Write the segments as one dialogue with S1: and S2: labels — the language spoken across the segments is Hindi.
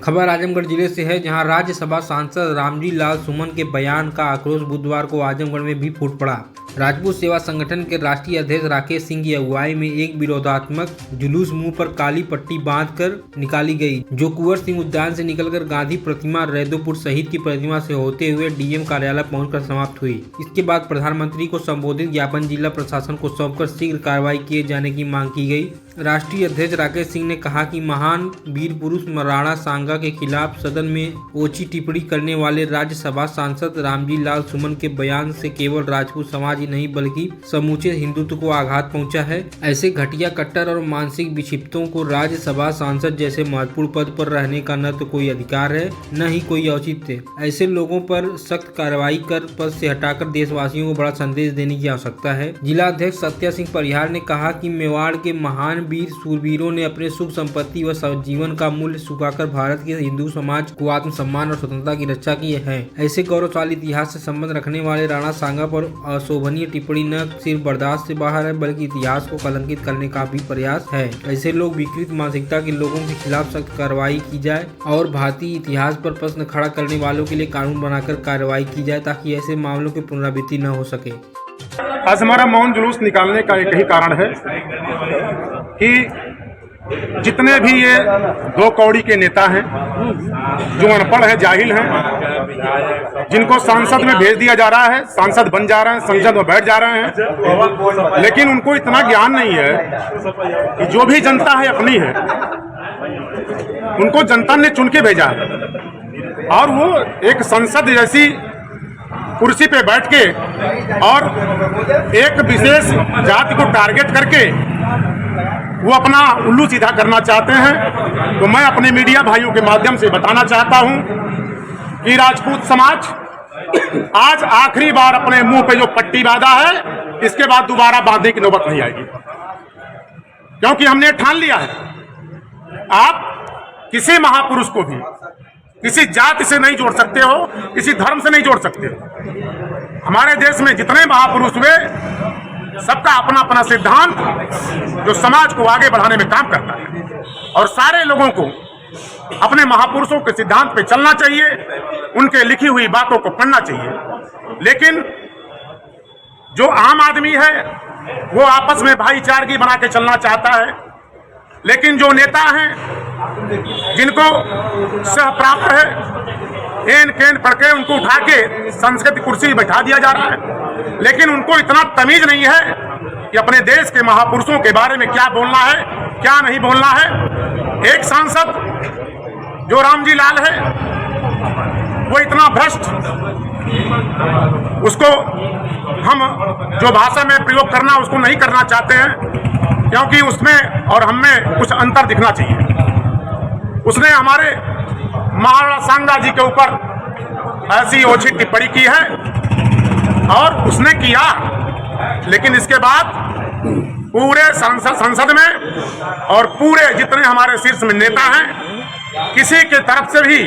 S1: खबर आजमगढ़ जिले से है, जहां राज्यसभा सांसद रामजी लाल सुमन के बयान का आक्रोश बुधवार को आजमगढ़ में भी फूट पड़ा। राजपूत सेवा संगठन के राष्ट्रीय अध्यक्ष राकेश सिंह की अगुवाई में एक विरोधात्मक जुलूस मुंह पर काली पट्टी बांधकर निकाली गई, जो कुंवर सिंह उद्यान से निकलकर गांधी प्रतिमा, रैदोपुर शहीद की प्रतिमा से होते हुए डीएम कार्यालय पहुंचकर समाप्त हुई। इसके बाद प्रधानमंत्री को संबोधित ज्ञापन जिला प्रशासन को सौंपकर शीघ्र कार्रवाई किए जाने की मांग की गई। राष्ट्रीय अध्यक्ष राकेश सिंह ने कहा कि महान वीर पुरुष राणा सांगा के खिलाफ सदन में ओछी टिप्पणी करने वाले राज्यसभा सांसद रामजी लाल सुमन के बयान से केवल राजपूत समाज ही नहीं बल्कि समूचे हिंदुत्व को आघात पहुंचा है। ऐसे घटिया, कट्टर और मानसिक विक्षिप्तों को राज्यसभा सांसद जैसे महत्वपूर्ण पद पर रहने का न तो कोई अधिकार है, न ही कोई औचित्य। ऐसे लोगों पर सख्त कार्रवाई कर पद से हटाकर देशवासियों को बड़ा संदेश देने की आवश्यकता है। जिला अध्यक्ष सत्या सिंह परिहार ने कहा कि मेवाड़ के महान वीर सूरवीरों ने अपने सुख संपत्ति व जीवन का मूल्य चुकाकर भारत के हिंदू समाज को आत्मसम्मान और स्वतंत्रता की रक्षा की है। ऐसे गौरवशाली इतिहास से संबंध रखने वाले राणा सांगा पर अशोभनीय टिप्पणी न सिर्फ बर्दाश्त से बाहर है बल्कि इतिहास को कलंकित करने का भी प्रयास है। ऐसे लोग विकृत मानसिकता के लोगों के खिलाफ सख्त कार्रवाई की जाए और भारतीय इतिहास पर प्रश्न खड़ा करने वालों के लिए कानून बनाकर कार्रवाई की जाए ताकि ऐसे मामलों की पुनरावृत्ति न हो सके।
S2: आज हमारा मौन जुलूस निकालने का एक ही कारण है कि जितने भी ये दो कौड़ी के नेता हैं, जो अनपढ़ हैं, जाहिल हैं, जिनको सांसद में भेज दिया जा रहा है, सांसद बन जा रहे हैं, संसद में बैठ जा रहे हैं, लेकिन उनको इतना ज्ञान नहीं है कि जो भी जनता है अपनी है, उनको जनता ने चुन के भेजा है और वो एक संसद जैसी कुर्सी पे बैठ के और एक विशेष जाति को टारगेट करके वो अपना उल्लू सीधा करना चाहते हैं। तो मैं अपने मीडिया भाइयों के माध्यम से बताना चाहता हूं कि राजपूत समाज आज आखिरी बार अपने मुंह पे जो पट्टी बांधा है, इसके बाद दोबारा बांधने की नौबत नहीं आएगी, क्योंकि हमने ठान लिया है आप किसी महापुरुष को भी किसी जाति से नहीं जोड़ सकते हो, किसी धर्म से नहीं जोड़ सकते हो। हमारे देश में जितने महापुरुष हुए, सबका अपना अपना सिद्धांत जो समाज को आगे बढ़ाने में काम करता है और सारे लोगों को अपने महापुरुषों के सिद्धांत पे चलना चाहिए, उनके लिखी हुई बातों को पढ़ना चाहिए। लेकिन जो आम आदमी है वो आपस में भाईचारगी बना के चलना चाहता है, लेकिन जो नेता हैं जिनको सह प्राप्त है, एन केन पढ़ के उनको उठा के संसद की कुर्सी बैठा दिया जा रहा है, लेकिन उनको इतना तमीज नहीं है कि अपने देश के महापुरुषों के बारे में क्या बोलना है, क्या नहीं बोलना है। एक सांसद जो रामजी लाल है वो इतना भ्रष्ट, उसको हम जो भाषा में प्रयोग करना उसको नहीं करना चाहते हैं, क्योंकि उसमें और हमें कुछ अंतर दिखना चाहिए। उसने हमारे महाराणा सांगा जी के ऊपर ऐसी ओछी टिप्पणी की है और उसने किया, लेकिन इसके बाद पूरे संसद में और पूरे जितने हमारे शीर्ष में नेता हैं, किसी के तरफ से भी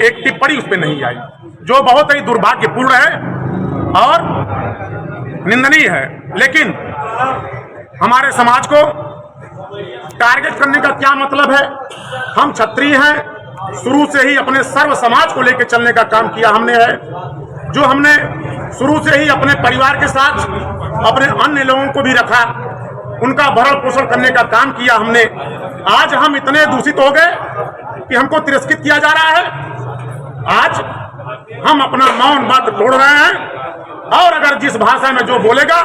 S2: एक टिप्पणी उस पर नहीं आई, जो बहुत ही दुर्भाग्यपूर्ण है और निंदनीय है। लेकिन हमारे समाज को टारगेट करने का क्या मतलब है? हम क्षत्रिय हैं, शुरू से ही अपने सर्व समाज को लेकर चलने का काम किया हमने है, जो हमने शुरू से ही अपने परिवार के साथ अपने अन्य लोगों को भी रखा, उनका भरण पोषण करने का काम किया हमने। आज हम इतने दूषित हो गए कि हमको तिरस्कृत किया जा रहा है। आज हम अपना मौन बात तोड़ रहे हैं और अगर जिस भाषा में जो बोलेगा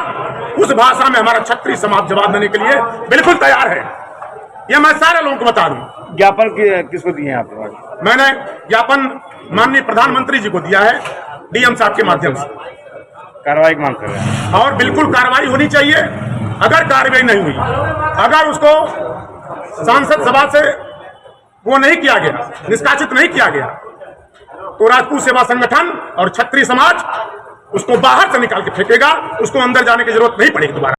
S2: उस भाषा में हमारा क्षत्रिय समाज जवाब देने के लिए बिल्कुल तैयार है। यह मैं सारे लोगों को बता दूं।
S3: ज्ञापन किसको दिए हैं आप?
S2: मैंने ज्ञापन माननीय प्रधानमंत्री जी को दिया है, डीएम साहब के माध्यम से।
S3: कार्रवाई की मांग कर रहे हैं
S2: और बिल्कुल कार्रवाई होनी चाहिए। अगर कार्रवाई नहीं हुई, अगर उसको सांसद सभा से वो नहीं किया गया, निष्कासित नहीं किया गया, तो राजपूत सेवा संगठन और क्षत्रिय समाज उसको बाहर से निकाल के फेंकेगा, उसको अंदर जाने की जरूरत नहीं पड़ेगी दोबारा।